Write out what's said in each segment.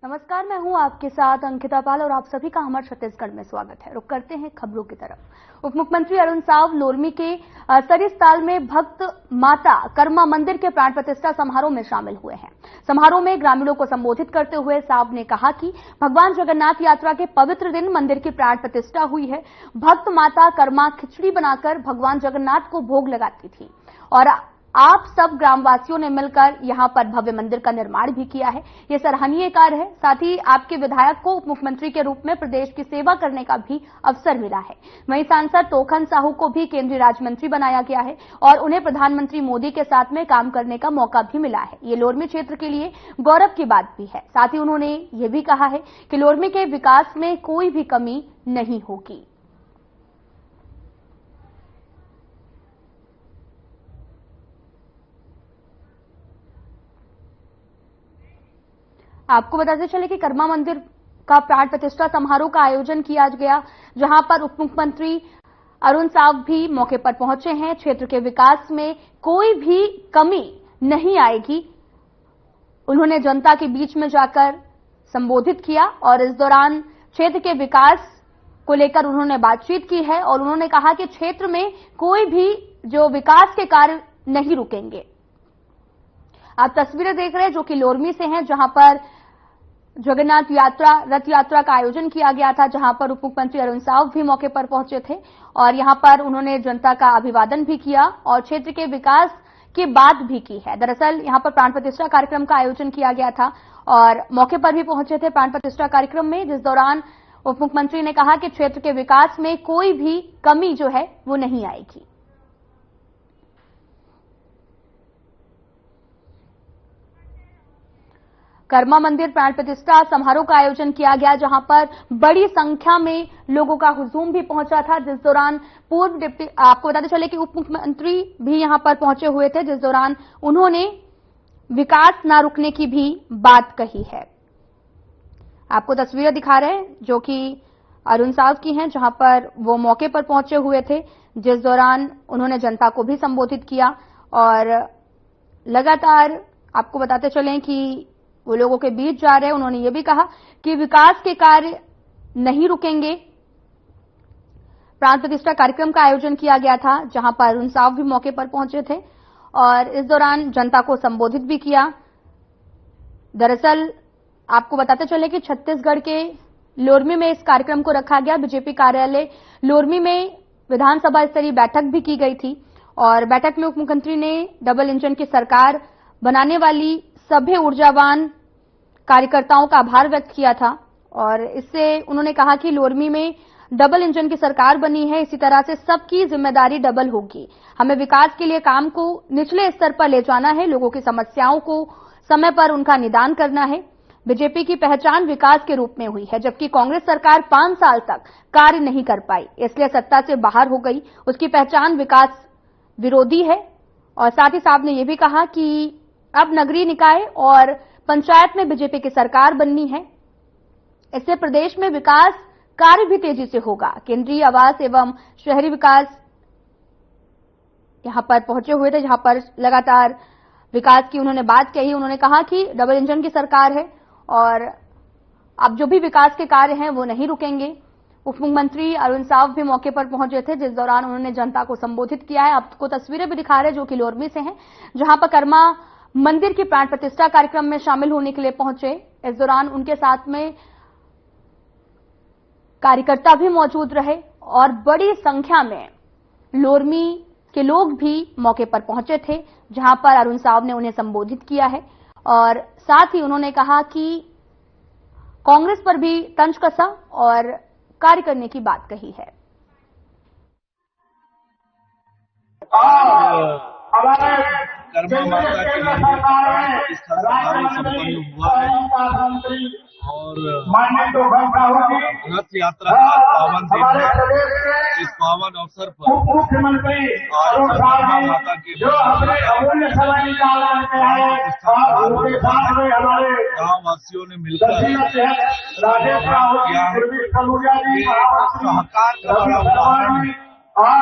नमस्कार, मैं हूं आपके साथ अंकिता पाल और आप सभी का हमारे छत्तीसगढ़ में स्वागत है। रुक करते हैं खबरों की तरफ। उप मुख्यमंत्री अरुण साव लोरमी के सरिस्ताल में भक्त माता कर्मा मंदिर के प्राण प्रतिष्ठा समारोह में शामिल हुए हैं। समारोह में ग्रामीणों को संबोधित करते हुए साव ने कहा कि भगवान जगन्नाथ यात्रा के पवित्र दिन मंदिर की प्राण प्रतिष्ठा हुई है। भक्त माता कर्मा खिचड़ी बनाकर भगवान जगन्नाथ को भोग लगाती थी और आप सब ग्रामवासियों ने मिलकर यहां पर भव्य मंदिर का निर्माण भी किया है। यह सराहनीय कार्य है। साथ ही आपके विधायक को उप मुख्यमंत्री के रूप में प्रदेश की सेवा करने का भी अवसर मिला है। वहीं सांसद तोखन साहू को भी केंद्रीय राज्य मंत्री बनाया गया है और उन्हें प्रधानमंत्री मोदी के साथ में काम करने का मौका भी मिला है। ये लोरमी क्षेत्र के लिए गौरव की बात भी है। साथ ही उन्होंने ये भी कहा है कि लोरमी के विकास में कोई भी कमी नहीं होगी। आपको बताते चले कि कर्मा मंदिर का प्राण प्रतिष्ठा समारोह का आयोजन किया गया, जहां पर उप मुख्यमंत्री अरुण साव भी मौके पर पहुंचे हैं। क्षेत्र के विकास में कोई भी कमी नहीं आएगी, उन्होंने जनता के बीच में जाकर संबोधित किया और इस दौरान क्षेत्र के विकास को लेकर उन्होंने बातचीत की है और उन्होंने कहा कि क्षेत्र में कोई भी जो विकास के कार्य नहीं रुकेंगे। आप तस्वीरें देख रहे हैं जो कि लोरमी से हैं, जहां पर जगन्नाथ यात्रा रथ यात्रा का आयोजन किया गया था, जहां पर उप मुख्यमंत्री अरुण साव भी मौके पर पहुंचे थे और यहां पर उन्होंने जनता का अभिवादन भी किया और क्षेत्र के विकास की बात भी की है। दरअसल यहां पर प्राण प्रतिष्ठा कार्यक्रम का आयोजन किया गया था और मौके पर भी पहुंचे थे प्राण प्रतिष्ठा कार्यक्रम में, जिस दौरान उप मुख्यमंत्री ने कहा कि क्षेत्र के विकास में कोई भी कमी जो है वो नहीं आएगी। कर्मा मंदिर प्राण प्रतिष्ठा समारोह का आयोजन किया गया, जहां पर बड़ी संख्या में लोगों का हुजूम भी पहुंचा था, जिस दौरान पूर्व डिप्टी आपको बताते चले कि उप मुख्यमंत्री भी यहां पर पहुंचे हुए थे, जिस दौरान उन्होंने विकास न रुकने की भी बात कही है। आपको तस्वीरें दिखा रहे हैं जो कि अरुण साव की हैं, जहां पर वो मौके पर पहुंचे हुए थे, जिस दौरान उन्होंने जनता को भी संबोधित किया और लगातार आपको बताते चलें कि वो लोगों के बीच जा रहे हैं। उन्होंने ये भी कहा कि विकास के कार्य नहीं रुकेंगे। प्राण प्रतिष्ठा कार्यक्रम का आयोजन किया गया था, जहां पर अरुण साव भी मौके पर पहुंचे थे और इस दौरान जनता को संबोधित भी किया। दरअसल आपको बताते चले कि छत्तीसगढ़ के लोरमी में इस कार्यक्रम को रखा गया। बीजेपी कार्यालय लोरमी में विधानसभा स्तरीय बैठक भी की गई थी और बैठक में उप मुख्यमंत्री ने डबल इंजन की सरकार बनाने वाली सभी ऊर्जावान कार्यकर्ताओं का आभार व्यक्त किया था और इससे उन्होंने कहा कि लोरमी में डबल इंजन की सरकार बनी है, इसी तरह से सबकी जिम्मेदारी डबल होगी। हमें विकास के लिए काम को निचले स्तर पर ले जाना है, लोगों की समस्याओं को समय पर उनका निदान करना है। बीजेपी की पहचान विकास के रूप में हुई है, जबकि कांग्रेस सरकार 5 साल तक कार्य नहीं कर पाई, इसलिए सत्ता से बाहर हो गई। उसकी पहचान विकास विरोधी है और साथ ही साहब ने यह भी कहा कि अब नगरीय निकाय और पंचायत में बीजेपी की सरकार बननी है, इससे प्रदेश में विकास कार्य भी तेजी से होगा। केंद्रीय आवास एवं शहरी विकास यहां पर पहुंचे हुए थे, जहां पर लगातार विकास की उन्होंने बात कही। उन्होंने कहा कि डबल इंजन की सरकार है और अब जो भी विकास के कार्य हैं वो नहीं रुकेंगे। उप मुख्यमंत्री अरुण साव भी मौके पर पहुंचे थे, जिस दौरान उन्होंने जनता को संबोधित किया है। आपको तस्वीरें भी दिखा रहे हैं जो कि लोरमी से हैं, जहां पर कर्मा मंदिर की प्राण प्रतिष्ठा कार्यक्रम में शामिल होने के लिए पहुंचे। इस दौरान उनके साथ में कार्यकर्ता भी मौजूद रहे और बड़ी संख्या में लोरमी के लोग भी मौके पर पहुंचे थे, जहां पर अरुण साव ने उन्हें संबोधित किया है और साथ ही उन्होंने कहा कि कांग्रेस पर भी तंज कसा और कार्य करने की बात कही है। कर्मा माता के मंदिर प्राण प्रतिष्ठा समारोह संपन्न हुआ है और रथ यात्रा का पावन दिन है। इस पावन अवसर पर आज कर्मा माता के गाँव वासियों ने मिलकर किया है। सहकार का बड़ा उदाहरण है और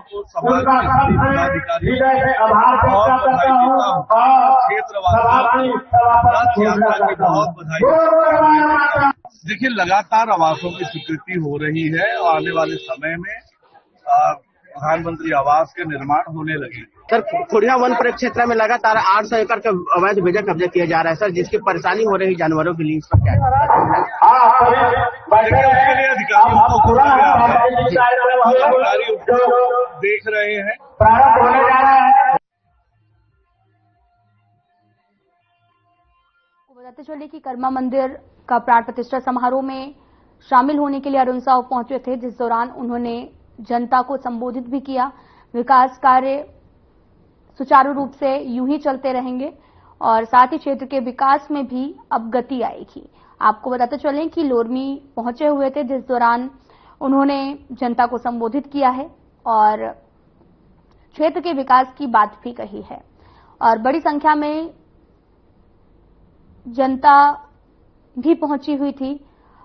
को समाज के सभी पदाधिकारी बहुत बधाई देता हूँ। क्षेत्रवासियों को रथ यात्रा की बहुत बधाई। देखिए, लगातार आवासों की स्वीकृति हो रही है और आने वाले समय में प्रधानमंत्री आवास के निर्माण होने लगे। सर, खुड़िया वन परिक्षेत्र में लगातार 800 एकड़ का अवैध भूमि कब्जा किया जा रहा है सर, जिसकी परेशानी हो रही है जानवरों के लिए, इस पर क्या देखिए, उसके लिए अधिकारियों को खोला गया है, अधिकारी देख रहे हैं। बताते चले कि कर्मा मंदिर का प्राण प्रतिष्ठा समारोह में शामिल होने के लिए अरुण साव पहुंचे थे, जिस दौरान उन्होंने जनता को संबोधित भी किया। विकास कार्य सुचारू रूप से यूं ही चलते रहेंगे और साथ ही क्षेत्र के विकास में भी अब गति आएगी। आपको बताते चलें कि लोरमी पहुंचे हुए थे, जिस दौरान उन्होंने जनता को संबोधित किया है और क्षेत्र के विकास की बात भी कही है और बड़ी संख्या में जनता भी पहुंची हुई थी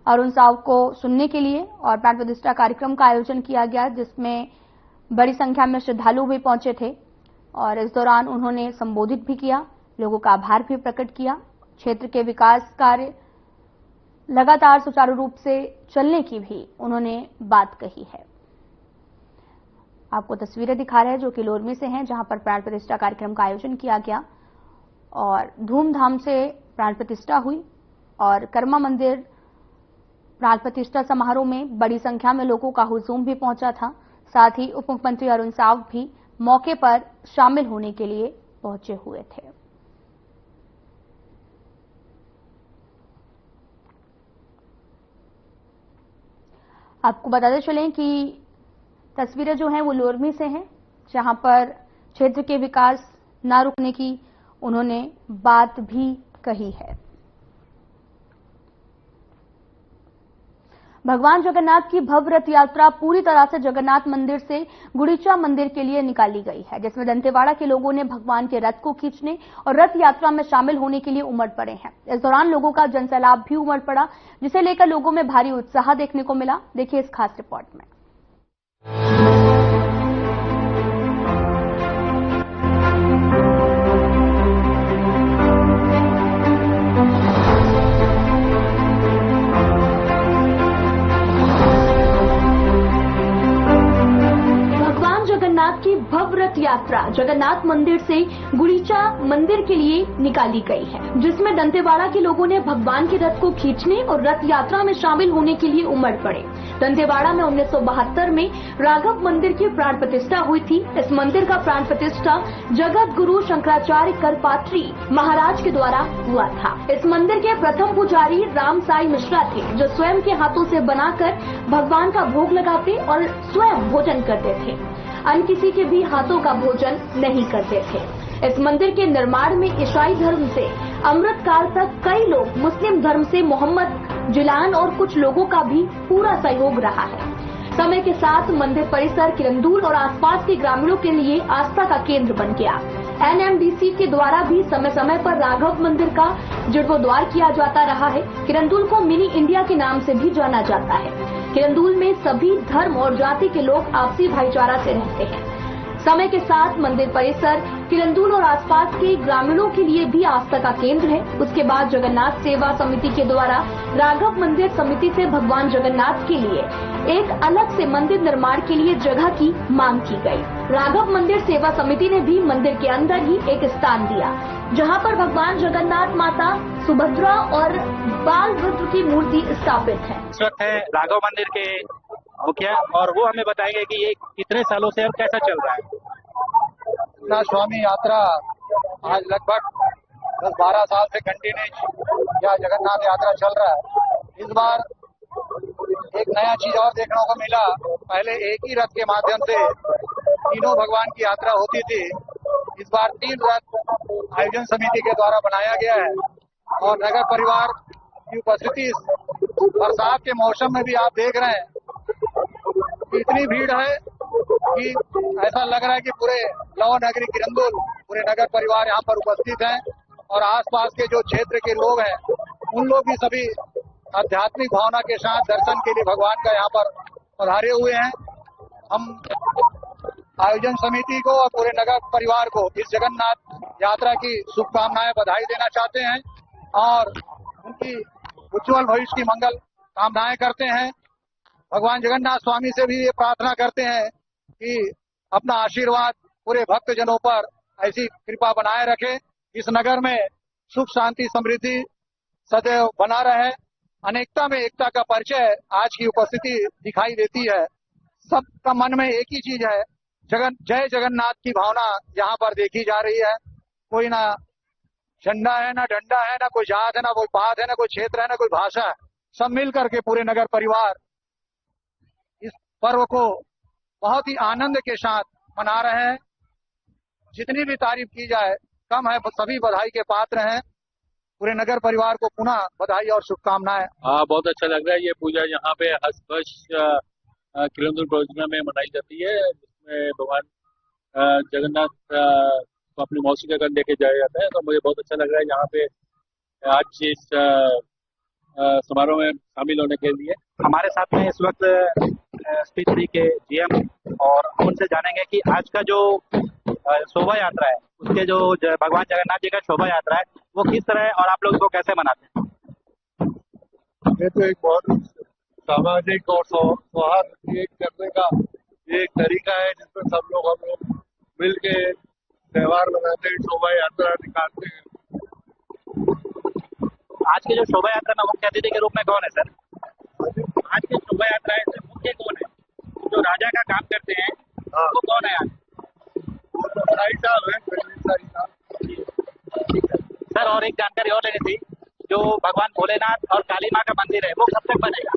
अरुण साव को सुनने के लिए और प्राण प्रतिष्ठा कार्यक्रम का आयोजन किया गया, जिसमें बड़ी संख्या में श्रद्धालु भी पहुंचे थे और इस दौरान उन्होंने संबोधित भी किया, लोगों का आभार भी प्रकट किया। क्षेत्र के विकास कार्य लगातार सुचारू रूप से चलने की भी उन्होंने बात कही है। आपको तस्वीरें दिखा रहे हैं जो कि लोरमी से हैं, जहां पर प्राण प्रतिष्ठा कार्यक्रम का आयोजन किया गया और धूमधाम से प्राण प्रतिष्ठा हुई और कर्मा मंदिर प्राण प्रतिष्ठा समारोह में बड़ी संख्या में लोगों का हुजूम भी पहुंचा था। साथ ही उप मुख्यमंत्री अरुण साव भी मौके पर शामिल होने के लिए पहुंचे हुए थे। आपको बताते चलें कि तस्वीरें जो हैं वो लोरमी से हैं, जहां पर क्षेत्र के विकास न रुकने की उन्होंने बात भी कही है। भगवान जगन्नाथ की भव्य रथ यात्रा पूरी तरह से जगन्नाथ मंदिर से गुड़ीचा मंदिर के लिए निकाली गई है, जिसमें दंतेवाड़ा के लोगों ने भगवान के रथ को खींचने और रथ यात्रा में शामिल होने के लिए उमड़ पड़े हैं। इस दौरान लोगों का जनसैलाब भी उमड़ पड़ा, जिसे लेकर लोगों में भारी उत्साह देखने को मिला। देखिए इस खास रिपोर्ट में। की भव्य रथ यात्रा जगन्नाथ मंदिर से गुड़ीचा मंदिर के लिए निकाली गई है, जिसमें दंतेवाड़ा के लोगों ने भगवान के रथ को खींचने और रथ यात्रा में शामिल होने के लिए उमड़ पड़े। दंतेवाड़ा में 1972 में राघव मंदिर की प्राण प्रतिष्ठा हुई थी। इस मंदिर का प्राण प्रतिष्ठा जगत गुरु शंकराचार्य करपात्री महाराज के द्वारा हुआ था। इस मंदिर के प्रथम पुजारी राम साई मिश्रा थे, जो स्वयं के हाथों से बनाकर भगवान का भोग लगाते और स्वयं भोजन करते थे। अन्य किसी के भी हाथों का भोजन नहीं करते थे। इस मंदिर के निर्माण में ईसाई धर्म से अमृतकाल तक कई लोग, मुस्लिम धर्म से मोहम्मद जिलान और कुछ लोगों का भी पूरा सहयोग रहा है। समय के साथ मंदिर परिसर किरंदुल और आसपास के ग्रामीणों के लिए आस्था का केंद्र बन गया। NMDC के द्वारा भी समय समय पर राघव मंदिर का जीर्णोद्धार किया जाता रहा है। किरंदुल को मिनी इंडिया के नाम से भी जाना जाता है। किरंदुल में सभी धर्म और जाति के लोग आपसी भाईचारा से रहते हैं। समय के साथ मंदिर परिसर किरंदुल और आसपास के ग्रामीणों के लिए भी आस्था का केंद्र है। उसके बाद जगन्नाथ सेवा समिति के द्वारा राघव मंदिर समिति से भगवान जगन्नाथ के लिए एक अलग से मंदिर निर्माण के लिए जगह की मांग की गई। राघव मंदिर सेवा समिति ने भी मंदिर के अंदर ही एक स्थान दिया, जहां पर भगवान जगन्नाथ, माता सुभद्रा और बाल रुद्र की मूर्ति स्थापित है। इस वक्त है राघव मंदिर के मुखिया और वो हमें बताएंगे कि ये कितने सालों से और कैसा चल रहा है। स्वामी यात्रा आज लगभग 10-12 साल से कंटिन्यू या जगन्नाथ यात्रा चल रहा है। इस बार एक नया चीज और देखने को मिला। पहले एक ही रथ के माध्यम से तीनों भगवान की यात्रा होती थी। इस बार 3 रथ आयोजन समिति के द्वारा बनाया गया है और नगर परिवार की उपस्थिति बरसात के मौसम में भी आप देख रहे हैं इतनी भीड़ है कि ऐसा लग रहा है कि पूरे लौ नगरी किरंदुल, पूरे नगर परिवार यहाँ पर उपस्थित हैं और आसपास के जो क्षेत्र के लोग हैं उन लोग भी सभी आध्यात्मिक भावना के साथ दर्शन के लिए भगवान का यहाँ पर पधारे हुए हैं। हम आयोजन समिति को और पूरे नगर परिवार को इस जगन्नाथ यात्रा की शुभकामनाएं बधाई देना चाहते हैं और उनकी उज्जवल भविष्य की मंगल कामनाएं करते हैं। भगवान जगन्नाथ स्वामी से भी ये प्रार्थना करते हैं कि अपना आशीर्वाद पूरे भक्तजनों पर ऐसी कृपा बनाए रखे, इस नगर में सुख शांति समृद्धि सदैव बना रहे। अनेकता में एकता का परिचय आज की उपस्थिति दिखाई देती है। सबका मन में एक ही चीज है, जय जगन्नाथ की भावना यहाँ पर देखी जा रही है। कोई ना झंडा है, ना डंडा है, ना कोई जात है, ना कोई पात है, ना कोई क्षेत्र है, ना कोई भाषा है। सब मिल करके पूरे नगर परिवार इस पर्व को बहुत ही आनंद के साथ मना रहे हैं। जितनी भी तारीफ की जाए कम है, सभी बधाई के पात्र हैं। पूरे नगर परिवार को पुनः बधाई और शुभकामनाएं। बहुत अच्छा लग रहा है। ये पूजा यहाँ पे हस्तकश किरंदुल परियोजना में मनाई जाती है, जिसमें भगवान जगन्नाथ को अपनी मौसी के घर लेके जाया जाता है। तो मुझे बहुत अच्छा लग रहा है यहाँ पे आज इस समारोह में शामिल होने के लिए। हमारे साथ में इस वक्त स्पीच के जीएम और उनसे जानेंगे कि आज का जो शोभा यात्रा है, उसके जो भगवान जगन्नाथ जी का शोभा यात्रा है वो किस तरह है और आप लोग इसको कैसे मनाते हैं? ये तो एक बहुत सामाजिक और सौहार्द एक करने का एक तरीका है, जिसमें सब लोग हम लोग मिल के त्योहार मनाते हैं, शोभा यात्रा निकालते हैं। आज के जो शोभा यात्रा में मुख्य अतिथि के रूप में कौन है सर? आज की शोभा यात्रा है मुख्य कौन है? जो राजा का काम करते हैं वो कौन है आज? वो तो साई साहब है। सर और एक जानकारी और लेनी थी, जो भगवान भोलेनाथ और काली माँ का मंदिर है वो कब तक बनेगा?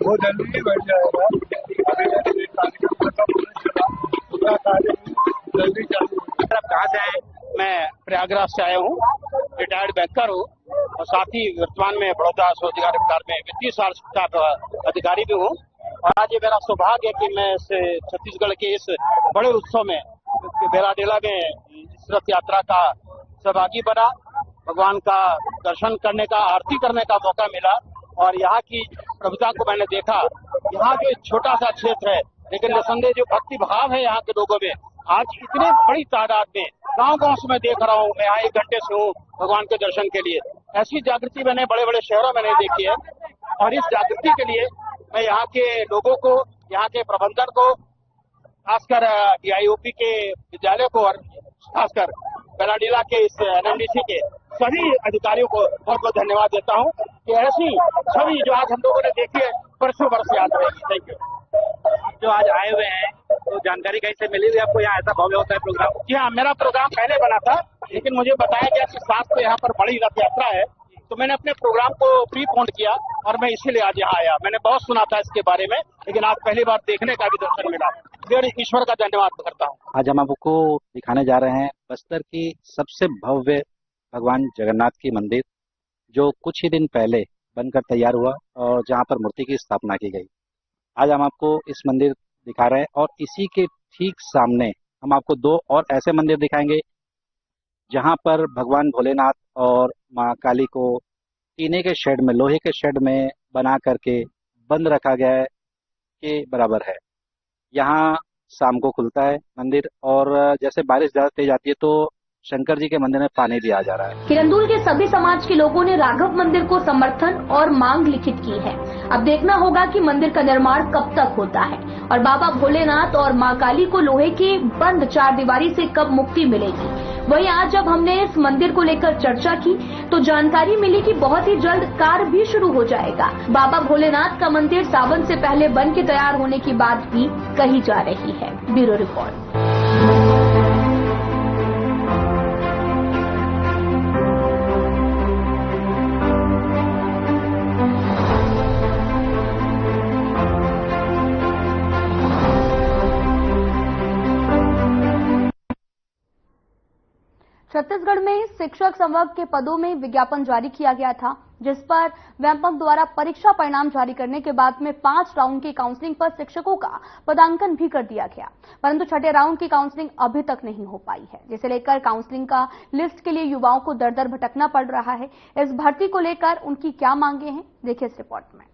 वो जल्दी ही बन जाएगा। जल्दी चालू। आप कहाँ से आए? मैं प्रयागराज से आया हूँ, रिटायर्ड बैंकर हूँ और साथ ही वर्तमान में बड़ौदा स्वरोजगार विभाग में वित्तीय साक्षरता का अधिकारी भी हूँ। और आज ये मेरा सौभाग्य है कि मैं इस छत्तीसगढ़ के इस बड़े उत्सव में बेराडेला में इस रथ यात्रा का सहभागी बना। भगवान का दर्शन करने का, आरती करने का मौका मिला और यहाँ की प्रभुता को मैंने देखा। यहाँ के छोटा सा क्षेत्र है, लेकिन निसंदेह जो भक्ति भाव है यहाँ के लोगों में, आज इतने बड़ी तादाद में गांव-गांव से मैं देख रहा हूँ। मैं यहाँ 1 घंटे से हूँ भगवान के दर्शन के लिए। ऐसी जागृति मैंने बड़े बड़े शहरों में नहीं देखी है और इस जागृति के लिए मैं यहाँ के लोगों को, यहाँ के प्रबंधन को, खासकर DIOP के विद्यालय को और खासकर बेराडेला के इस NMDC के सभी अधिकारियों को बहुत बहुत धन्यवाद देता हूँ कि ऐसी छवि जो आज हम लोगों ने देखी है वर्षों वर्ष याद रहेगी। Thank you. जो आज आए हुए हैं तो जानकारी कहीं से मिली हुई आपको? यहाँ ऐसा भव्य होता है प्रोग्राम? जी हाँ, मेरा प्रोग्राम पहले बना था, लेकिन मुझे बताया गया कि 7 को यहाँ पर बड़ी रथ यात्रा है, तो मैंने अपने प्रोग्राम को प्रीपोन किया और मैं इसीलिए आज यहाँ आया। मैंने बहुत सुना था इसके बारे में, लेकिन आज पहली बार देखने का भी दर्शन मिला। फिर ईश्वर का धन्यवाद करता हूँ। आज हम आपको दिखाने जा रहे हैं बस्तर की सबसे भव्य भगवान जगन्नाथ की मंदिर, जो कुछ ही दिन पहले बनकर तैयार हुआ और जहाँ पर मूर्ति की स्थापना की गई। आज हम आपको इस मंदिर दिखा रहे हैं और इसी के ठीक सामने हम आपको 2 और ऐसे मंदिर दिखाएंगे जहां पर भगवान भोलेनाथ और मां काली को टीने के शेड में, लोहे के शेड में बना करके बंद रखा गया है के बराबर है। यहाँ शाम को खुलता है मंदिर और जैसे बारिश ज्यादा तेज आती है तो शंकर जी के मंदिर में पानी भी आ जा रहा है। किरंदुल के सभी समाज के लोगों ने राघव मंदिर को समर्थन और मांग लिखित की है। अब देखना होगा कि मंदिर का निर्माण कब तक होता है और बाबा भोलेनाथ और मां काली को लोहे की बंद 4 दीवारी से कब मुक्ति मिलेगी। वहीं आज जब हमने इस मंदिर को लेकर चर्चा की तो जानकारी मिली कि बहुत ही जल्द कार्य भी शुरू हो जाएगा। बाबा भोलेनाथ का मंदिर सावन से पहले बन के तैयार होने की बात भी कही जा रही है। Bureau report. छत्तीसगढ़ में शिक्षक संवर्ग के पदों में विज्ञापन जारी किया गया था, जिस पर व्यापक द्वारा परीक्षा परिणाम जारी करने के बाद में 5 राउंड की काउंसलिंग पर शिक्षकों का पदांकन भी कर दिया गया, परंतु छठे राउंड की काउंसलिंग अभी तक नहीं हो पाई है, जिसे लेकर काउंसलिंग का लिस्ट के लिए युवाओं को दर दर भटकना पड़ रहा है। इस भर्ती को लेकर उनकी क्या मांगे हैं, देखिए इस रिपोर्ट में।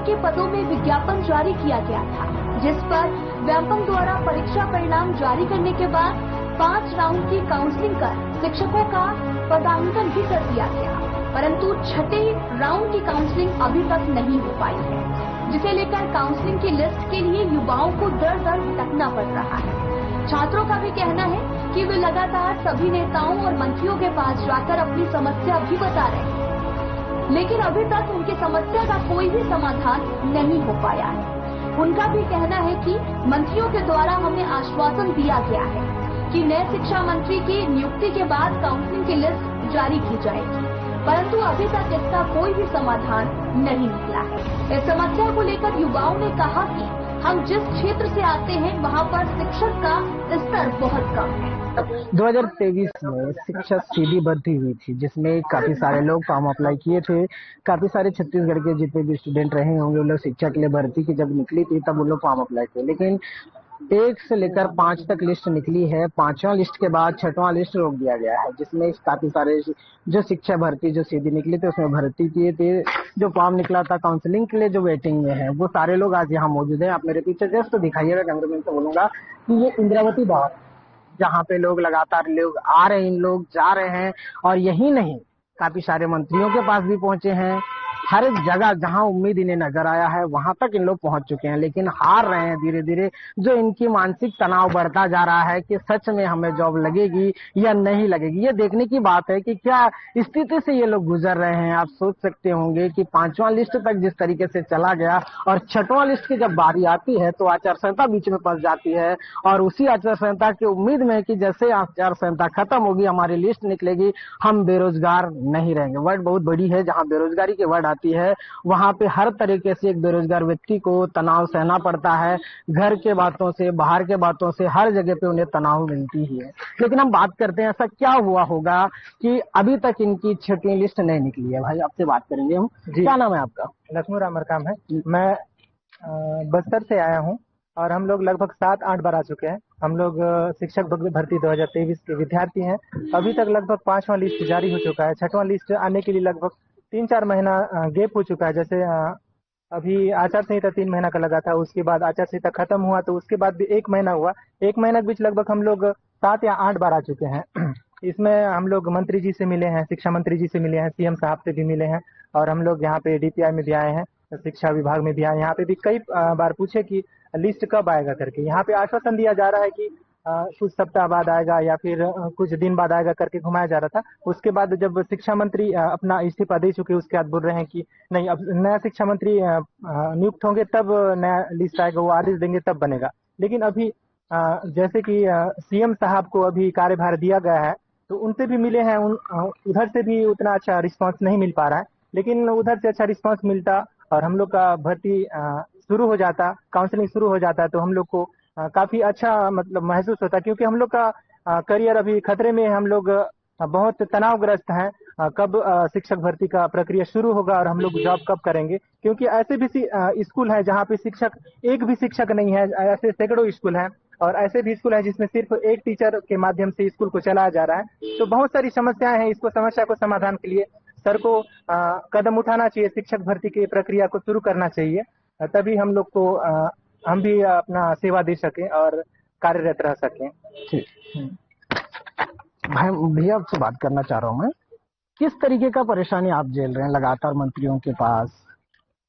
के पदों में विज्ञापन जारी किया गया था, जिस पर व्यापम द्वारा परीक्षा परिणाम जारी करने के बाद 5 राउंड की काउंसलिंग कर शिक्षकों का पदांकन भी कर दिया गया, परंतु छठे राउंड की काउंसलिंग अभी तक नहीं हो पाई है, जिसे लेकर काउंसलिंग की लिस्ट के लिए युवाओं को दर दर भटकना पड़ रहा है। छात्रों का भी कहना है कि वे लगातार सभी नेताओं और मंत्रियों के पास जाकर अपनी समस्या भी बता रहे हैं, लेकिन अभी तक उनकी समस्या का कोई भी समाधान नहीं हो पाया है। उनका भी कहना है कि मंत्रियों के द्वारा हमें आश्वासन दिया गया है कि नए शिक्षा मंत्री की नियुक्ति के बाद काउंसलिंग की लिस्ट जारी की जाएगी, परंतु अभी तक इसका कोई भी समाधान नहीं निकला है। इस समस्या को लेकर युवाओं ने कहा कि हम जिस क्षेत्र से आते हैं वहां पर शिक्षक का स्तर बहुत कम है। 2023 में शिक्षक सीधी भर्ती हुई थी, जिसमें काफी सारे लोग फॉर्म अप्लाई किए थे। काफी सारे छत्तीसगढ़ के जितने भी स्टूडेंट रहे होंगे, वो लोग शिक्षा के लिए भर्ती की जब निकली थी तब वो लोग फॉर्म अप्लाई किए, लेकिन 1 से लेकर 5 तक लिस्ट निकली है। 5वां लिस्ट के बाद 6वां लिस्ट रोक दिया गया है, जिसमें काफी सारे जो शिक्षा भर्ती जो सीधी निकली थी उसमें भर्ती किए थे। जो फॉर्म निकला था काउंसलिंग के लिए जो वेटिंग में है, वो सारे लोग आज यहाँ मौजूद हैं। आप मेरे पीछे जस्ट दिखाइएगा, कैमरामैन से बोलूंगा कि ये इंद्रावती भवन, जहाँ पे लोग लगातार लोग आ रहे हैं, इन लोग जा रहे हैं, और यही नहीं काफी सारे मंत्रियों के पास भी पहुंचे हैं। हर एक जगह जहां उम्मीद इन्हें नजर आया है वहां तक इन लोग पहुंच चुके हैं, लेकिन हार रहे हैं धीरे धीरे। जो इनकी मानसिक तनाव बढ़ता जा रहा है कि सच में हमें जॉब लगेगी या नहीं लगेगी, ये देखने की बात है कि क्या स्थिति से ये लोग गुजर रहे हैं। आप सोच सकते होंगे कि 5वां लिस्ट तक जिस तरीके से चला गया और 6वां लिस्ट की जब बारी आती है तो आचार संहिता बीच में फंस जाती है, और उसी आचार संहिता की उम्मीद में कि जैसे आचार संहिता खत्म होगी, हमारी लिस्ट निकलेगी, हम बेरोजगार नहीं रहेंगे। वर्ड बहुत बड़ी है, जहाँ बेरोजगारी के वर्ड आती है वहां पे हर तरीके से एक बेरोजगार व्यक्ति को तनाव सहना पड़ता है। घर के बातों से, बाहर के बातों से, हर जगह पे उन्हें तनाव मिलती ही है। लेकिन हम बात करते हैं ऐसा क्या हुआ होगा कि अभी तक इनकी 6वीं लिस्ट नहीं निकली है। भाई आपसे बात करेंगे हम। क्या नाम है आपका? लक्ष्मण अमरकाम है। मैं बस्तर से आया हूँ और हम लोग लगभग 7-8 बार आ चुके हैं। हम लोग शिक्षक भर्ती 2023 के विद्यार्थी हैं। अभी तक लगभग 5वां लिस्ट जारी हो चुका है। 6वां लिस्ट आने के लिए लगभग 3-4 महीना गैप हो चुका है। जैसे अभी आचार संहिता 3 महीना का लगा था, उसके बाद आचार संहिता खत्म हुआ तो उसके बाद भी 1 महीना हुआ। 1 महीना के बीच लगभग हम लोग 7 या 8 बार आ चुके हैं। इसमें हम लोग मंत्री जी से मिले हैं, शिक्षा मंत्री जी से मिले हैं, सीएम साहब से भी मिले हैं, और हम लोग यहाँ पे DPI में भी आए हैं, शिक्षा विभाग में भी आए। यहाँ पे भी कई बार पूछे कि लिस्ट कब आएगा करके। यहाँ पे आश्वासन दिया जा रहा है कि कुछ सप्ताह बाद आएगा या फिर कुछ दिन बाद आएगा करके घुमाया जा रहा था। उसके बाद जब शिक्षा मंत्री अपना इस्तीफा दे चुके, उसके बाद बोल रहे हैं कि नहीं, अब नया शिक्षा मंत्री नियुक्त होंगे तब नया लिस्ट आएगा, वो आदेश देंगे तब बनेगा। लेकिन अभी जैसे कि सीएम साहब को अभी कार्यभार दिया गया है तो उनसे भी मिले हैं, उधर से भी उतना अच्छा रिस्पांस नहीं मिल पा रहा है। लेकिन उधर से अच्छा रिस्पांस मिलता और हम लोग का भर्ती शुरू हो जाता, काउंसलिंग शुरू हो जाता, तो हम लोग को काफी अच्छा मतलब महसूस होता, क्योंकि हम लोग का करियर अभी खतरे में है। हम लोग बहुत तनावग्रस्त हैं। कब शिक्षक भर्ती का प्रक्रिया शुरू होगा और हम लोग जॉब कब करेंगे, क्योंकि ऐसे भी स्कूल है जहाँ पे शिक्षक एक भी शिक्षक नहीं है। ऐसे सैकड़ों स्कूल हैं और ऐसे भी स्कूल है जिसमें सिर्फ एक टीचर के माध्यम से स्कूल को चलाया जा रहा है। तो बहुत सारी समस्याएं हैं। इसको समस्या को समाधान के लिए सर को कदम उठाना चाहिए, शिक्षक भर्ती की प्रक्रिया को शुरू करना चाहिए, तभी हम लोग को हम भी अपना सेवा दे सकें और कार्यरत रह सकें। ठीक भाई, भैया आपसे बात करना चाह रहा हूँ मैं, किस तरीके का परेशानी आप झेल रहे हैं लगातार मंत्रियों के पास,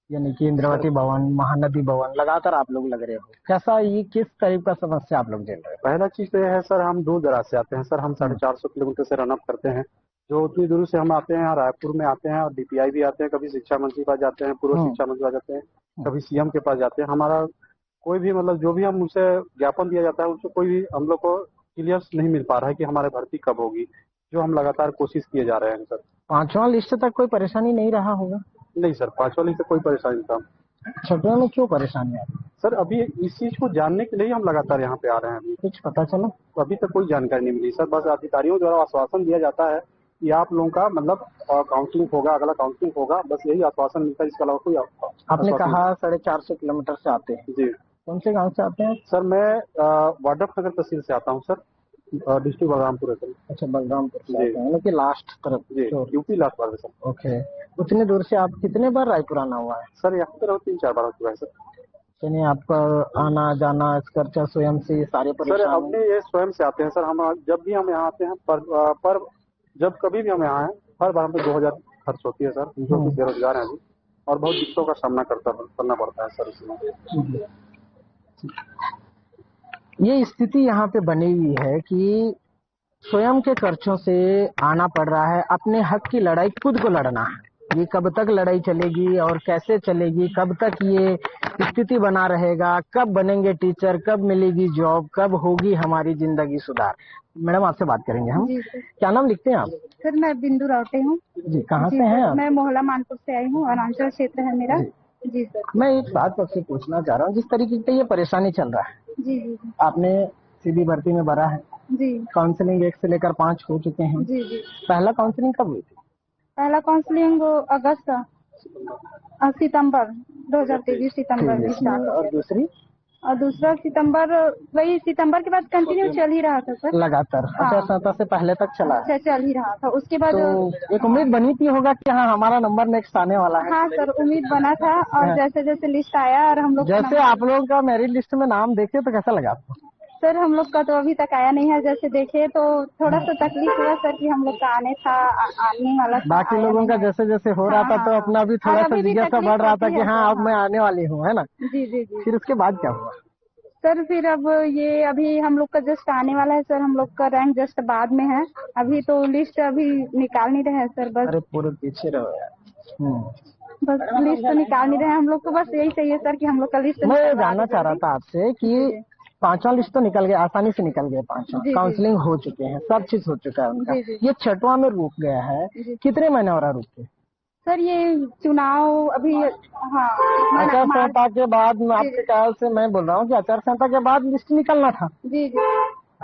यानी कि इंद्रावती भवन, महानदी भवन, लगातार आप लोग लग रहे हो, कैसा ये किस टाइप का समस्या आप लोग झेल रहे हैं? पहला चीज तो यह है सर, हम दूर दराज से आते हैं सर। हम 450 किलोमीटर से रनअप करते हैं। जो उतनी दूर से हम आते हैं, रायपुर में आते हैं और DPI भी आते हैं, कभी शिक्षा मंत्री के पास जाते हैं, पूर्व शिक्षा मंत्री के पास जाते हैं, कभी CM के पास जाते हैं। हमारा कोई भी मतलब जो भी हम उनसे ज्ञापन दिया जाता है उससे कोई भी हम लोग को क्लियर नहीं मिल पा रहा है कि हमारे भर्ती कब होगी, जो हम लगातार कोशिश किए जा रहे हैं सर। 5वां लिस्ट तक कोई परेशानी नहीं रहा होगा? नहीं सर, 5वां लिस्ट तक कोई परेशानी नहीं था। 6वें में क्यों परेशानी है सर? अभी इस चीज को जानने के लिए हम लगातार यहाँ पे आ रहे हैं। अभी कुछ पता चला? तो अभी तक कोई जानकारी नहीं मिली सर। बस अधिकारियों द्वारा आश्वासन दिया जाता है कि आप लोगों का मतलब काउंसलिंग होगा, अगला काउंसलिंग होगा, बस यही आश्वासन मिलता है। इसके अलावा कोई आपने कहा 450 किलोमीटर से आते हैं जी। कौन से गांव से आते हैं? सर मैं वाड्रफनगर तहसील से आता हूँ सर। डिस्ट्रिक्ट बलरामपुर है सर। अच्छा, बलरामपुर से आते हैं, मतलब कि लास्ट तरफ। जी, यूपी लास्ट बार है सर। ओके, उतने दूर से आप कितने बार रायपुर आना हुआ है? सर यहाँ पर 3-4 बार हो चुका है सर। यानी आपका आना जाना खर्चा स्वयं से, सारे सर परेशानी? अपने ये स्वयं से आते हैं सर। हम जब भी हम यहाँ आते हैं पर जब कभी भी हम यहाँ आए, हर बार हमें 2000 खर्च होती है सर, जो कि बेरोजगार हैं अभी, और बहुत दिक्कतों का सामना करना पड़ता है सर इसमें। ये स्थिति यहाँ पे बनी हुई है कि स्वयं के खर्चों से आना पड़ रहा है, अपने हक की लड़ाई खुद को लड़ना है। ये कब तक लड़ाई चलेगी और कैसे चलेगी, कब तक ये स्थिति बना रहेगा, कब बनेंगे टीचर, कब मिलेगी जॉब, कब होगी हमारी जिंदगी सुधार? मैडम आपसे बात करेंगे हम। क्या नाम लिखते हैं आप? सर मैं बिंदु रावटे हूँ। जी, कहाँ से हैं आप? मैं मोहला मानपुर से आई हूँ, अरुणाचल क्षेत्र है मेरा। जी सर। मैं एक बात आपसे पूछना चाह रहा हूँ, जिस तरीके से ये परेशानी चल रहा है, जी जी आपने सीधी भर्ती में भरा है जी, काउंसलिंग 1 से लेकर 5 हो चुके हैं। जी जी। पहला काउंसलिंग कब हुई थी? पहला काउंसलिंग अगस्त सितंबर 2023 सितंबर में स्टार्ट। और दूसरी? और दूसरा सितंबर, वही सितंबर के बाद कंटिन्यू चल ही रहा था सर, लगातार। आचार संहिता से पहले तक चला? अच्छा, चल ही रहा था। उसके बाद तो एक उम्मीद बनी थी होगा कि हाँ हमारा नंबर नेक्स्ट आने वाला है। हाँ सर, उम्मीद बना था। और जैसे जैसे लिस्ट आया और हम लोग, जैसे आप लोगों का मेरिट लिस्ट में नाम देखे तो कैसा लगा आपको? सर हम लोग का तो अभी तक आया नहीं है। जैसे देखे तो थोड़ा सा तकलीफ हुआ सर कि हम लोग का आने वाला था। बाकी लोगों का जैसे जैसे हो रहा था तो अपना भी थोड़ा सा जिज्ञासा बढ़ रहा था कि हाँ अब मैं आने वाली हूँ, है ना? जी जी जी। फिर उसके बाद क्या हुआ सर? फिर अब ये अभी हम लोग का जस्ट आने वाला है सर। हम लोग का रैंक जस्ट बाद में है, अभी तो लिस्ट अभी निकाल नहीं रहे हैं सर। बस अरे पूरे पीछे रहो यार। बस लिस्ट तो निकाल नहीं रहे हैं हम लोग को। बस यही चाहिए सर कि हम लोग का लिस्ट। मैं जानना चाह रहा था आपसे कि 5वां लिस्ट तो निकल गया, आसानी से निकल गया। 5वां काउंसलिंग हो चुके हैं, सब चीज हो चुका है उनका। ये 6वां में रुक गया है, कितने महीने हो रहा रुक के? सर ये चुनाव अभी, हाँ, आचार संहिता के बाद आपके ख्याल से मैं बोल रहा हूँ कि आचार संहिता के बाद लिस्ट निकलना था। जी जी।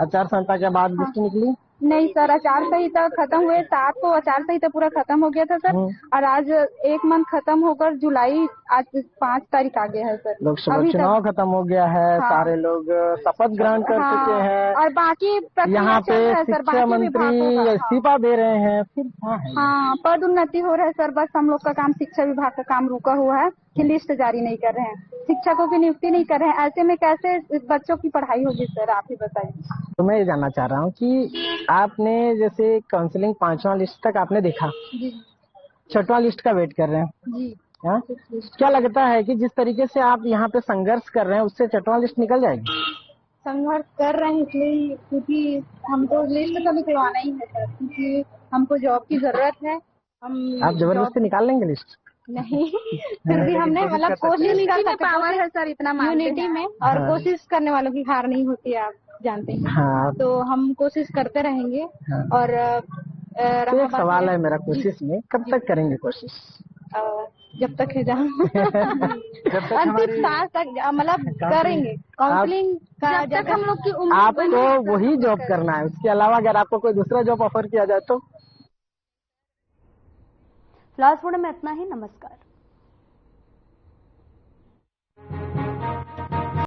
आचार संहिता के बाद लिस्ट निकली नहीं सर, आचार संहिता खत्म हुए 7 को आचार संहिता पूरा खत्म हो गया था सर। और आज 1 मंथ खत्म होकर जुलाई आज 5 तारीख आ गया है सर। लोकसभा चुनाव खत्म हो गया है। हाँ। सारे लोग शपथ ग्रहण कर चुके हैं और बाकी यहाँ पे शिक्षा मंत्री इस्तीफा दे रहे हैं। फिर हाँ, पद उन्नति हो रहा है सर। बस हम लोग का काम, शिक्षा विभाग का काम रुका हुआ है कि लिस्ट जारी नहीं कर रहे हैं, शिक्षकों की नियुक्ति नहीं कर रहे हैं। ऐसे में कैसे बच्चों की पढ़ाई होगी सर, आप ही बताइए। तो मैं ये जानना चाह रहा हूँ कि आपने जैसे काउंसलिंग 5वां लिस्ट तक आपने देखा, 6वां लिस्ट का वेट कर रहे हैं जी। हाँ? क्या लगता है कि जिस तरीके से आप यहाँ पे संघर्ष कर रहे हैं उससे 6वां लिस्ट निकल जाएगी? संघर्ष कर रहे हैं इसलिए क्योंकि हमको लिस्ट तो निकलवाना ही है सर, क्योंकि हमको जॉब की जरूरत है। आप जबरदस्ती निकाल लेंगे लिस्ट? नहीं, फिर भी हमने मतलब कोशिश कर सकते। पावर है सर इतना यूनिटी में, और कोशिश करने वालों की हार नहीं होती है, आप जानते हैं। हाँ। तो हम कोशिश करते रहेंगे। हाँ। और तो एक सवाल है मेरा कोशिश में, कब तक करेंगे कोशिश? जब तक है जहाँ अंतिम सांस तक मतलब करेंगे काउंसलिंग का। जब तक हम लोग की उम्र, आपको वही जॉब करना है, उसके अलावा अगर आपको कोई दूसरा जॉब ऑफर किया जाए तो? फिलहाल में इतना ही। नमस्कार।